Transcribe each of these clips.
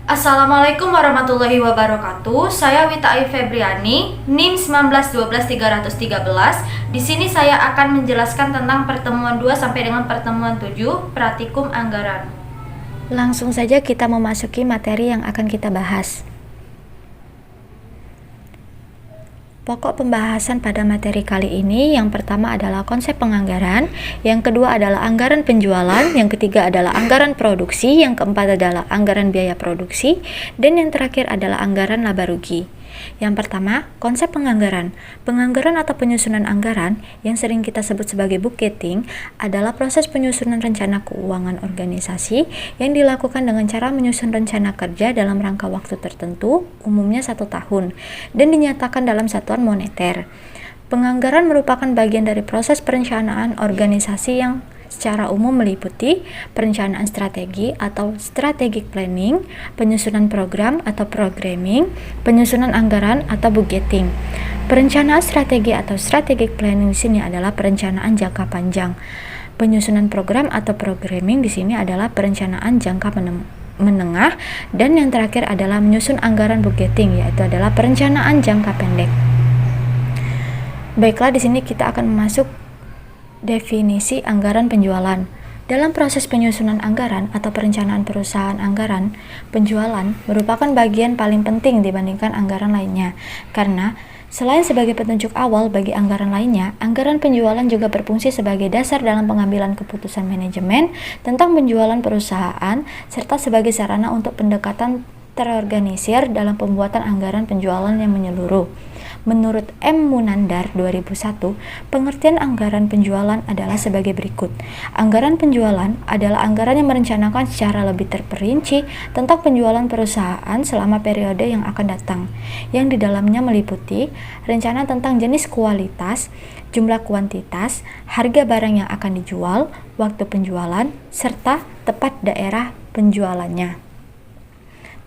Assalamualaikum warahmatullahi wabarakatuh. Saya Wita Ayu Febriani, NIM 1912113. Di sini saya akan menjelaskan tentang pertemuan 2 sampai dengan pertemuan 7, praktikum anggaran. Langsung saja kita memasuki materi yang akan kita bahas. Pokok pembahasan pada materi kali ini yang pertama adalah konsep penganggaran, yang kedua adalah anggaran penjualan, yang ketiga adalah anggaran produksi, yang keempat adalah anggaran biaya produksi, dan yang terakhir adalah anggaran laba rugi. Yang pertama, konsep penganggaran. Penganggaran atau penyusunan anggaran yang sering kita sebut sebagai budgeting adalah proses penyusunan rencana keuangan organisasi yang dilakukan dengan cara menyusun rencana kerja dalam rangka waktu tertentu, umumnya 1 tahun, dan dinyatakan dalam satuan moneter. Penganggaran merupakan bagian dari proses perencanaan organisasi yang secara umum meliputi perencanaan strategi atau strategic planning, penyusunan program atau programming, penyusunan anggaran atau budgeting. Perencanaan strategi atau strategic planning di sini adalah perencanaan jangka panjang. Penyusunan program atau programming di sini adalah perencanaan jangka menengah, dan yang terakhir adalah menyusun anggaran budgeting, yaitu adalah perencanaan jangka pendek. Baiklah, di sini kita akan masuk definisi anggaran penjualan. Dalam proses penyusunan anggaran atau perencanaan perusahaan anggaran, penjualan merupakan bagian paling penting dibandingkan anggaran lainnya. Karena selain sebagai petunjuk awal bagi anggaran lainnya, anggaran penjualan juga berfungsi sebagai dasar dalam pengambilan keputusan manajemen tentang penjualan perusahaan, serta sebagai sarana untuk pendekatan terorganisir dalam pembuatan anggaran penjualan yang menyeluruh. Menurut M. Munandar 2001, pengertian anggaran penjualan adalah sebagai berikut. Anggaran penjualan adalah anggaran yang merencanakan secara lebih terperinci tentang penjualan perusahaan selama periode yang akan datang, yang di dalamnya meliputi rencana tentang jenis kualitas, jumlah kuantitas, harga barang yang akan dijual, waktu penjualan, serta tepat daerah penjualannya.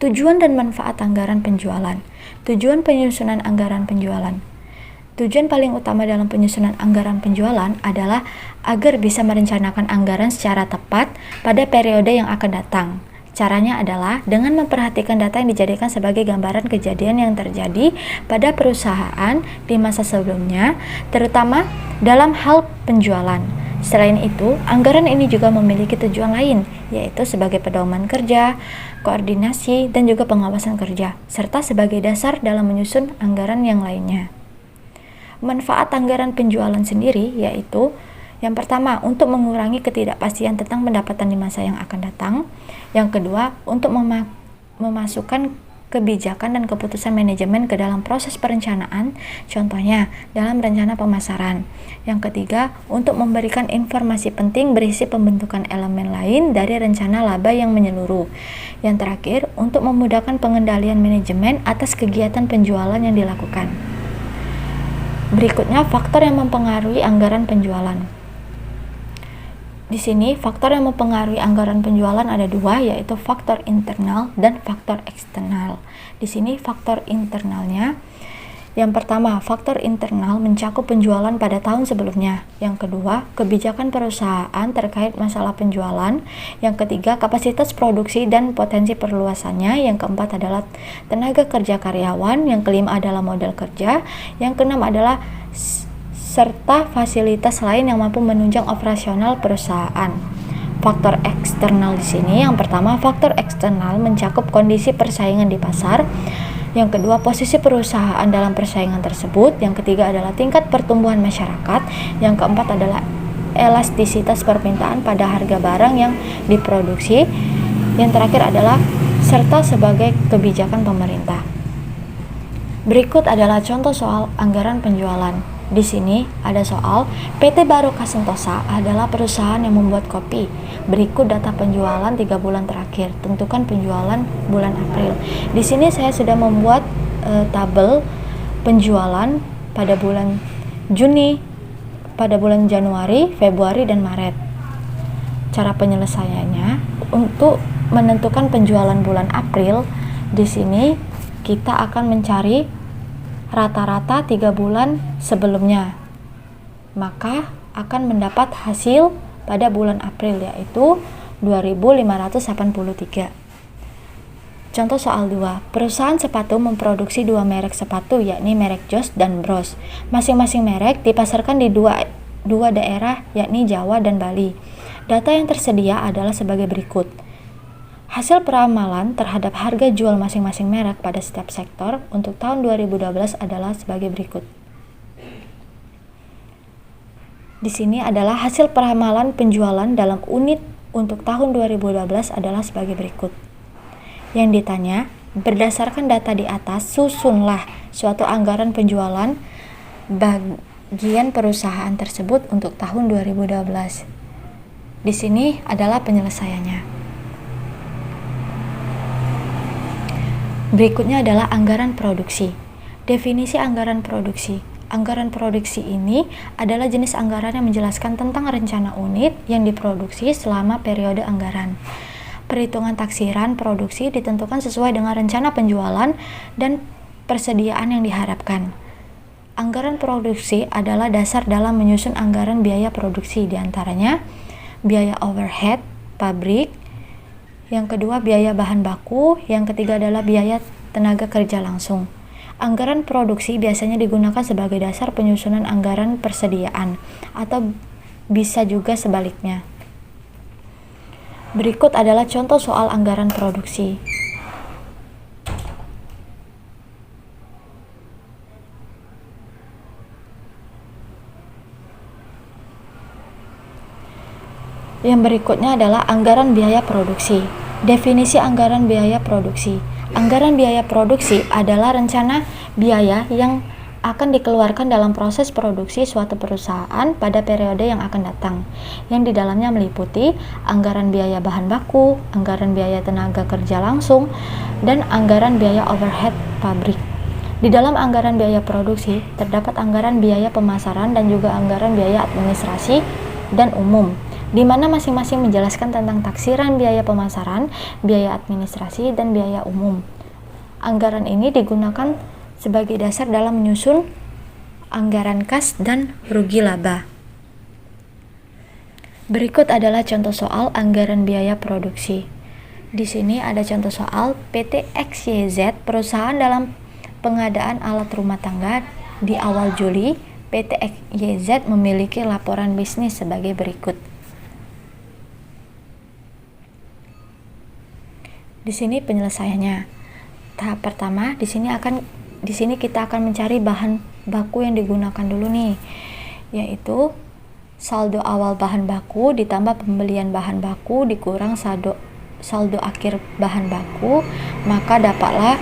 Tujuan dan manfaat anggaran penjualan. Tujuan penyusunan anggaran penjualan. Tujuan paling utama dalam penyusunan anggaran penjualan adalah agar bisa merencanakan anggaran secara tepat pada periode yang akan datang. Caranya adalah dengan memperhatikan data yang dijadikan sebagai gambaran kejadian yang terjadi pada perusahaan di masa sebelumnya, terutama dalam hal penjualan. Selain itu, anggaran ini juga memiliki tujuan lain, yaitu sebagai pedoman kerja, koordinasi, dan juga pengawasan kerja, serta sebagai dasar dalam menyusun anggaran yang lainnya. Manfaat anggaran penjualan sendiri yaitu yang pertama, untuk mengurangi ketidakpastian tentang pendapatan di masa yang akan datang. Yang kedua, untuk memasukkan kebijakan dan keputusan manajemen ke dalam proses perencanaan, contohnya dalam rencana pemasaran. Yang ketiga, untuk memberikan informasi penting berisi pembentukan elemen lain dari rencana laba yang menyeluruh. Yang terakhir, untuk memudahkan pengendalian manajemen atas kegiatan penjualan yang dilakukan. Berikutnya, faktor yang mempengaruhi anggaran penjualan. Di sini, faktor yang mempengaruhi anggaran penjualan ada 2, yaitu faktor internal dan faktor eksternal. Di sini, faktor internalnya, yang pertama, faktor internal mencakup penjualan pada tahun sebelumnya. Yang kedua, kebijakan perusahaan terkait masalah penjualan. Yang ketiga, kapasitas produksi dan potensi perluasannya. Yang keempat adalah tenaga kerja karyawan. Yang kelima adalah modal kerja. Yang keenam adalah serta fasilitas lain yang mampu menunjang operasional perusahaan. Faktor eksternal di sini, yang pertama, faktor eksternal mencakup kondisi persaingan di pasar. Yang kedua, posisi perusahaan dalam persaingan tersebut. Yang ketiga adalah tingkat pertumbuhan masyarakat. Yang keempat adalah elastisitas permintaan pada harga barang yang diproduksi. Yang terakhir adalah serta sebagai kebijakan pemerintah. Berikut adalah contoh soal anggaran penjualan. Di sini ada soal, PT Baroka Sentosa adalah perusahaan yang membuat kopi. Berikut data penjualan 3 bulan terakhir. Tentukan penjualan bulan April. Di sini saya sudah membuat tabel penjualan pada bulan Juni, pada bulan Januari, Februari, dan Maret. Cara penyelesaiannya, untuk menentukan penjualan bulan April, di sini kita akan mencari rata-rata 3 bulan sebelumnya, maka akan mendapat hasil pada bulan April, yaitu 2.583. Contoh soal 2. Perusahaan sepatu memproduksi dua merek sepatu, yakni merek Joss dan Bros. Masing-masing merek dipasarkan di dua daerah, yakni Jawa dan Bali. Data yang tersedia adalah sebagai berikut. Hasil peramalan terhadap harga jual masing-masing merek pada setiap sektor untuk tahun 2012 adalah sebagai berikut. Di sini adalah hasil peramalan penjualan dalam unit untuk tahun 2012 adalah sebagai berikut. Yang ditanya, berdasarkan data di atas, susunlah suatu anggaran penjualan bagian perusahaan tersebut untuk tahun 2012. Di sini adalah penyelesaiannya. Berikutnya adalah anggaran produksi. Definisi anggaran produksi. Anggaran produksi ini adalah jenis anggaran yang menjelaskan tentang rencana unit yang diproduksi selama periode anggaran. Perhitungan taksiran produksi ditentukan sesuai dengan rencana penjualan dan persediaan yang diharapkan. Anggaran produksi adalah dasar dalam menyusun anggaran biaya produksi, diantaranya biaya overhead pabrik, yang kedua biaya bahan baku, yang ketiga adalah biaya tenaga kerja langsung. Anggaran produksi biasanya digunakan sebagai dasar penyusunan anggaran persediaan, atau bisa juga sebaliknya. Berikut adalah contoh soal anggaran produksi. Yang berikutnya adalah anggaran biaya produksi. Definisi anggaran biaya produksi. Anggaran biaya produksi adalah rencana biaya yang akan dikeluarkan dalam proses produksi suatu perusahaan pada periode yang akan datang, yang di dalamnya meliputi anggaran biaya bahan baku, anggaran biaya tenaga kerja langsung, dan anggaran biaya overhead pabrik. Di dalam anggaran biaya produksi terdapat anggaran biaya pemasaran dan juga anggaran biaya administrasi dan umum, di mana masing-masing menjelaskan tentang taksiran biaya pemasaran, biaya administrasi, dan biaya umum. Anggaran ini digunakan sebagai dasar dalam menyusun anggaran kas dan rugi laba. Berikut adalah contoh soal anggaran biaya produksi. Di sini ada contoh soal PT XYZ, perusahaan dalam pengadaan alat rumah tangga. Di awal Juli, PT XYZ memiliki laporan bisnis sebagai berikut. Di sini penyelesaiannya. Tahap pertama, di sini kita akan mencari bahan baku yang digunakan dulu nih, yaitu saldo awal bahan baku ditambah pembelian bahan baku dikurang saldo akhir bahan baku, maka dapatlah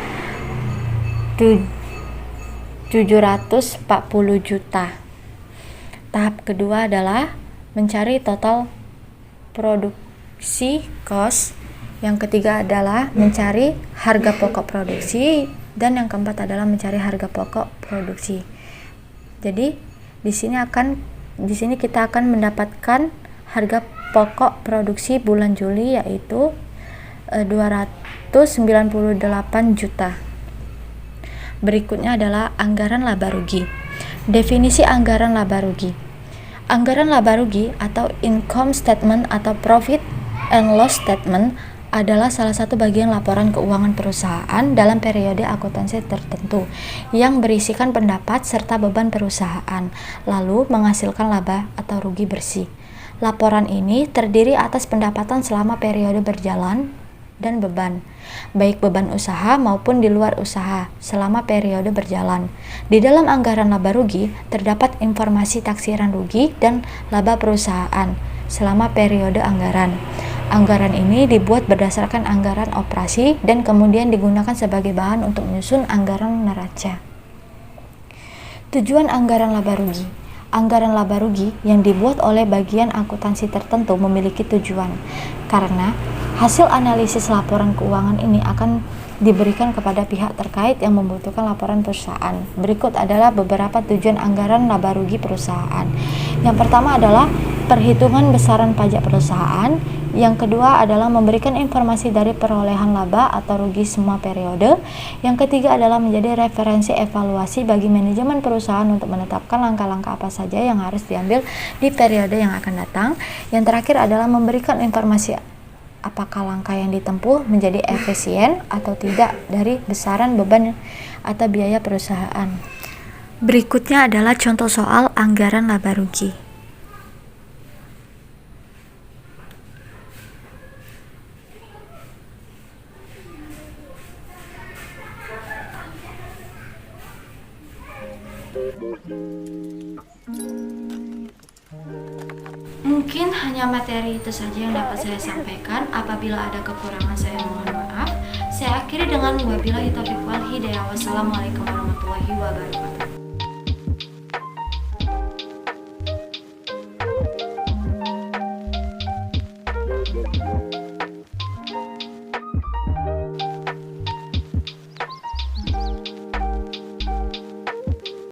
740 juta. Tahap kedua adalah mencari total produksi cost. Yang ketiga adalah mencari harga pokok produksi, dan yang keempat adalah mencari harga pokok produksi. Jadi di sini kita akan mendapatkan harga pokok produksi bulan Juli, yaitu 298 juta. Berikutnya adalah anggaran laba rugi. Definisi anggaran laba rugi. Anggaran laba rugi atau income statement atau profit and loss statement adalah salah satu bagian laporan keuangan perusahaan dalam periode akuntansi tertentu yang berisikan pendapat serta beban perusahaan, lalu menghasilkan laba atau rugi bersih. Laporan ini terdiri atas pendapatan selama periode berjalan dan beban, baik beban usaha maupun di luar usaha selama periode berjalan. Di dalam anggaran laba rugi terdapat informasi taksiran rugi dan laba perusahaan selama periode anggaran. Anggaran ini dibuat berdasarkan anggaran operasi dan kemudian digunakan sebagai bahan untuk menyusun anggaran neraca. Tujuan anggaran laba rugi. Anggaran laba rugi yang dibuat oleh bagian akuntansi tertentu memiliki tujuan, karena hasil analisis laporan keuangan ini akan diberikan kepada pihak terkait yang membutuhkan laporan perusahaan. Berikut adalah beberapa tujuan anggaran laba rugi perusahaan. Yang pertama adalah perhitungan besaran pajak perusahaan. Yang kedua adalah memberikan informasi dari perolehan laba atau rugi semua periode. Yang ketiga adalah menjadi referensi evaluasi bagi manajemen perusahaan untuk menetapkan langkah-langkah apa saja yang harus diambil di periode yang akan datang. Yang terakhir adalah memberikan informasi apakah langkah yang ditempuh menjadi efisien atau tidak dari besaran beban atau biaya perusahaan. Berikutnya adalah contoh soal anggaran laba rugi. Mungkin hanya materi itu saja yang dapat saya sampaikan. Apabila ada kekurangan, saya mohon maaf. Saya akhiri dengan wabillahi taufiq wal hidayah. Wassalamualaikum warahmatullahi wabarakatuh.